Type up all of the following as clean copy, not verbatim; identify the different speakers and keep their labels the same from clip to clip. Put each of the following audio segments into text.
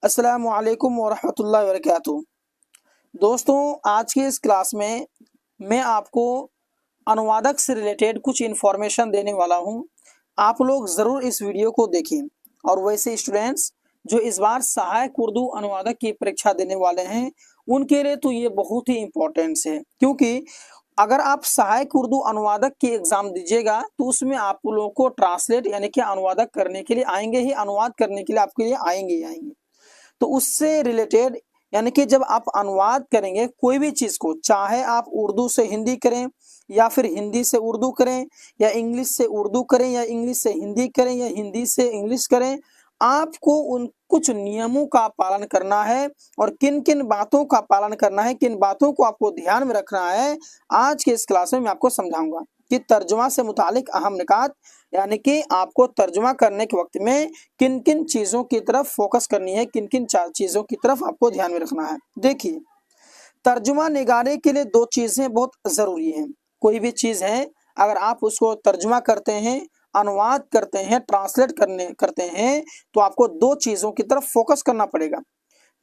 Speaker 1: अस्सलामु अलैकुम वरहमतुल्लाहि वबरकातुहू। दोस्तों, आज की इस क्लास में मैं आपको अनुवादक से रिलेटेड कुछ इन्फॉर्मेशन देने वाला हूं। आप लोग ज़रूर इस वीडियो को देखें। और वैसे स्टूडेंट्स जो इस बार सहायक उर्दू अनुवादक की परीक्षा देने वाले हैं, उनके लिए तो ये बहुत ही इम्पोर्टेंट है, क्योंकि अगर आप सहायक उर्दू अनुवादक की एग्जाम दीजिएगा तो उसमें आप लोगों को ट्रांसलेट यानी कि अनुवादक करने के लिए आएंगे ही, अनुवाद करने के लिए आपके लिए आएंगे ही आएंगे। तो उससे रिलेटेड यानी कि जब आप अनुवाद करेंगे कोई भी चीज को, चाहे आप उर्दू से हिंदी करें या फिर हिंदी से उर्दू करें या इंग्लिश से उर्दू करें या इंग्लिश से हिंदी करें या हिंदी से इंग्लिश करें, आपको उन कुछ नियमों का पालन करना है। और किन किन बातों का पालन करना है, किन बातों को आपको ध्यान में रखना है, आज के इस क्लास में मैं आपको समझाऊंगा कि तर्जुमा से मुतालिक अहम निकात, यानी कि आपको तर्जुमा करने के वक्त में किन किन चीजों की तरफ फोकस करनी है, किन किन चीजों की तरफ आपको ध्यान में रखना है। देखिए, तर्जुमा निगारे के लिए दो चीजें बहुत जरूरी हैं। कोई भी चीज है, अगर आप उसको तर्जुमा करते हैं, अनुवाद करते हैं, ट्रांसलेट करते हैं, तो आपको दो चीजों की तरफ फोकस करना पड़ेगा।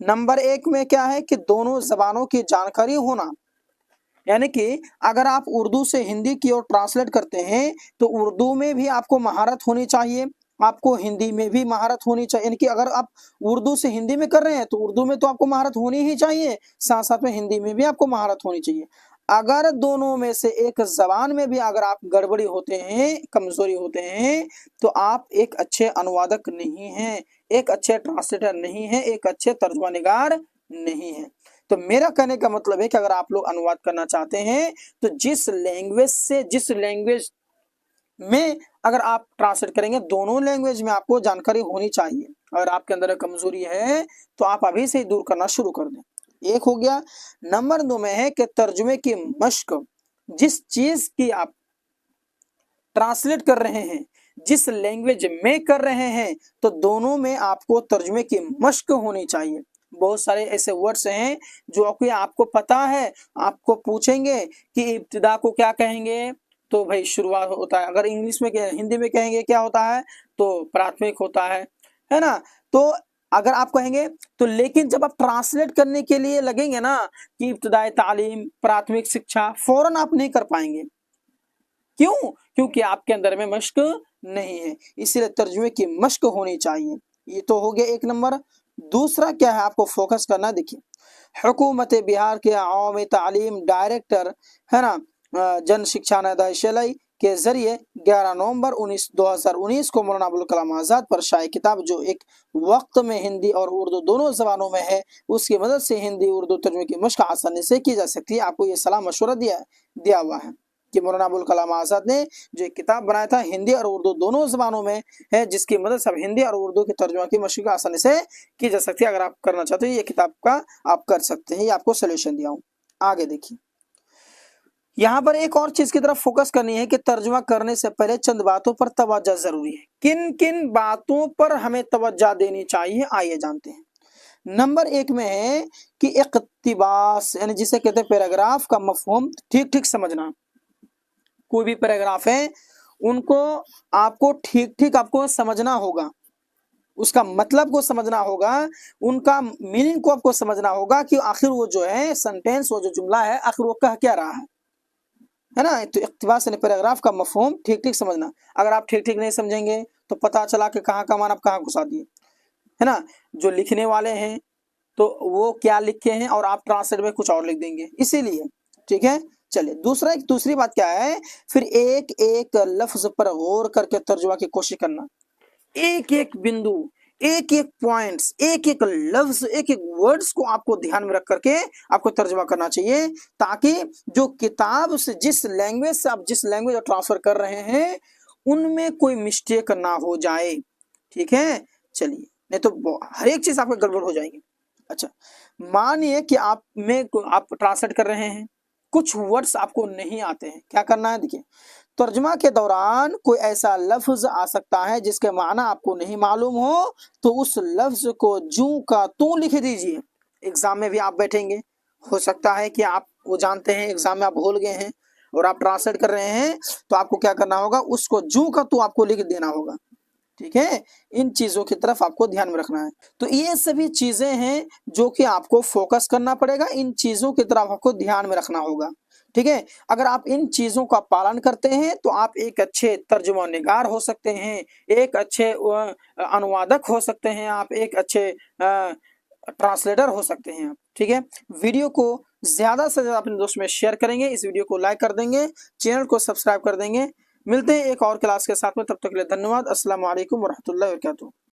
Speaker 1: नंबर एक में क्या है कि दोनों जबानों की जानकारी होना, यानी कि अगर आप उर्दू से हिंदी की ओर ट्रांसलेट करते हैं तो उर्दू में भी आपको महारत होनी चाहिए, आपको हिंदी में भी महारत होनी चाहिए। यानी कि अगर आप उर्दू से हिंदी में कर रहे हैं तो उर्दू में तो आपको महारत होनी ही चाहिए, साथ साथ में हिंदी में भी आपको महारत होनी चाहिए। अगर दोनों में से एक जबान में भी अगर आप गड़बड़ी होते हैं, कमजोरी होते हैं, तो आप एक अच्छे अनुवादक नहीं हैं, एक अच्छे ट्रांसलेटर नहीं हैं, एक अच्छे तर्जुमा निगार नहीं है। तो मेरा कहने का मतलब है कि अगर आप लोग अनुवाद करना चाहते हैं तो जिस लैंग्वेज में अगर आप ट्रांसलेट करेंगे, दोनों लैंग्वेज में आपको जानकारी होनी चाहिए। अगर आपके अंदर कमजोरी है तो आप अभी से ही दूर करना शुरू कर दें। एक हो गया। नंबर 2 में है कि तर्जुमे की मश्क, जिस चीज की आप ट्रांसलेट कर रहे हैं, जिस लैंग्वेज में कर रहे हैं, तो दोनों में आपको तर्जुमे की मश्क होनी चाहिए। बहुत सारे ऐसे वर्ड्स हैं जो कि आपको पता है, आपको पूछेंगे कि इब्तिदा को क्या कहेंगे, तो भाई शुरुआत होता है। अगर इंग्लिश में हिंदी में कहेंगे क्या होता है, तो प्राथमिक होता है ना। तो अगर आप कहेंगे तो, लेकिन जब आप ट्रांसलेट करने के लिए लगेंगे ना कि इब्तिदाई तालीम, प्राथमिक शिक्षा, फौरन आप नहीं कर पाएंगे। क्यों? क्योंकि आपके अंदर में मश्क नहीं है, इसलिए तर्जुमे की मश्क होनी चाहिए। ये तो हो गया एक नंबर। दूसरा क्या है आपको फोकस करना, देखिए, हुकूमत बिहार के आवामी तालीम डायरेक्टर है ना, जन शिक्षा निदेशालय के जरिए 11 नवंबर 2019 को मौलाना अबुल कलाम आजाद पर शाये किताब, जो एक वक्त में हिंदी और उर्दू दोनों जबानों में है, उसकी मदद से हिंदी उर्दू तर्जुमे की मश्क आसानी से की जा सकती है। आपको ये सलाह मशवरा दिया हुआ है कि मौलाना अबुल कलाम आजाद ने जो एक किताब बनाया था, हिंदी और उर्दू दोनों जबानों में है, जिसकी मदद से हिंदी और उर्दू की तर्जुमा की मशक आसानी से की जा सकती है। अगर आप करना चाहते हो ये किताब का आप कर सकते हैं, ये आपको सोल्यूशन दिया हूं। आगे देखिए, यहाँ पर एक और चीज की तरफ फोकस करनी है कि तर्जुमा करने से पहले चंद बातों पर तवज्जो जरूरी है। किन किन बातों पर हमें तवज्जो देनी चाहिए, आइए जानते हैं। नंबर 1 में है कि इक्तिबास, यानी जिसे कहते हैं पैराग्राफ का मफहूम ठीक ठीक समझना। कोई भी पैराग्राफ है उनको आपको ठीक ठीक आपको समझना होगा, उसका मतलब को समझना होगा, उनका मीनिंग को आपको समझना होगा कि आखिर वो जो है सेंटेंस, वो जो जुमला है, आखिर वो कह क्या रहा है ना। तो इक्तिबास यानी पैराग्राफ का मफहूम ठीक ठीक समझना। अगर आप ठीक ठीक नहीं समझेंगे तो पता चला कि कहाँ का मान आप कहाँ घुसा दिए, है ना। जो लिखने वाले हैं तो वो क्या लिखे हैं और आप ट्रांसलेट में कुछ और लिख देंगे, इसीलिए। ठीक है, चलिए दूसरी बात क्या है, फिर एक एक लफ्ज पर गौर करके तर्जुमा की कोशिश करना। एक एक बिंदु, एक एक पॉइंट्स, एक एक लफ्ज, एक एक वर्ड्स को आपको ध्यान में रख करके आपको तर्जुमा करना चाहिए, ताकि जो किताब से जिस लैंग्वेज ट्रांसफर कर रहे हैं उनमें कोई मिस्टेक ना हो जाए। ठीक है, चलिए, नहीं तो हर एक चीज आपको गड़बड़ हो जाएगी। अच्छा, मानिए कि आप ट्रांसलेट कर रहे हैं, कुछ वर्ड्स आपको नहीं आते हैं, क्या करना है, देखिए, तर्जुमा के दौरान कोई ऐसा लफ्ज आ सकता है जिसके माना आपको नहीं मालूम हो, तो उस लफ्ज को जू का तू लिख दीजिए। एग्जाम में भी आप बैठेंगे, हो सकता है कि आप वो जानते हैं, एग्जाम में आप भूल गए हैं और आप ट्रांसलेट कर रहे हैं, तो आपको क्या करना होगा, उसको जू का तू आपको लिख देना होगा। ठीक है, इन चीजों की तरफ आपको ध्यान में रखना है। तो ये सभी चीजें हैं जो कि आपको फोकस करना पड़ेगा, इन चीजों की तरफ आपको ध्यान में रखना होगा। ठीक है, अगर आप इन चीजों का पालन करते हैं तो आप एक अच्छे तर्जुमानिगार हो सकते हैं, एक अच्छे अनुवादक हो सकते हैं, आप एक अच्छे ट्रांसलेटर हो सकते हैं आप। ठीक है, वीडियो को ज्यादा से ज्यादा अपने दोस्त में शेयर करेंगे, इस वीडियो को लाइक कर देंगे, चैनल को सब्सक्राइब कर देंगे। मिलते हैं एक और क्लास के साथ में, तब तक के लिए धन्यवाद। अस्सलाम वालेकुम वरहमतुल्लाहि वबरकातुहू।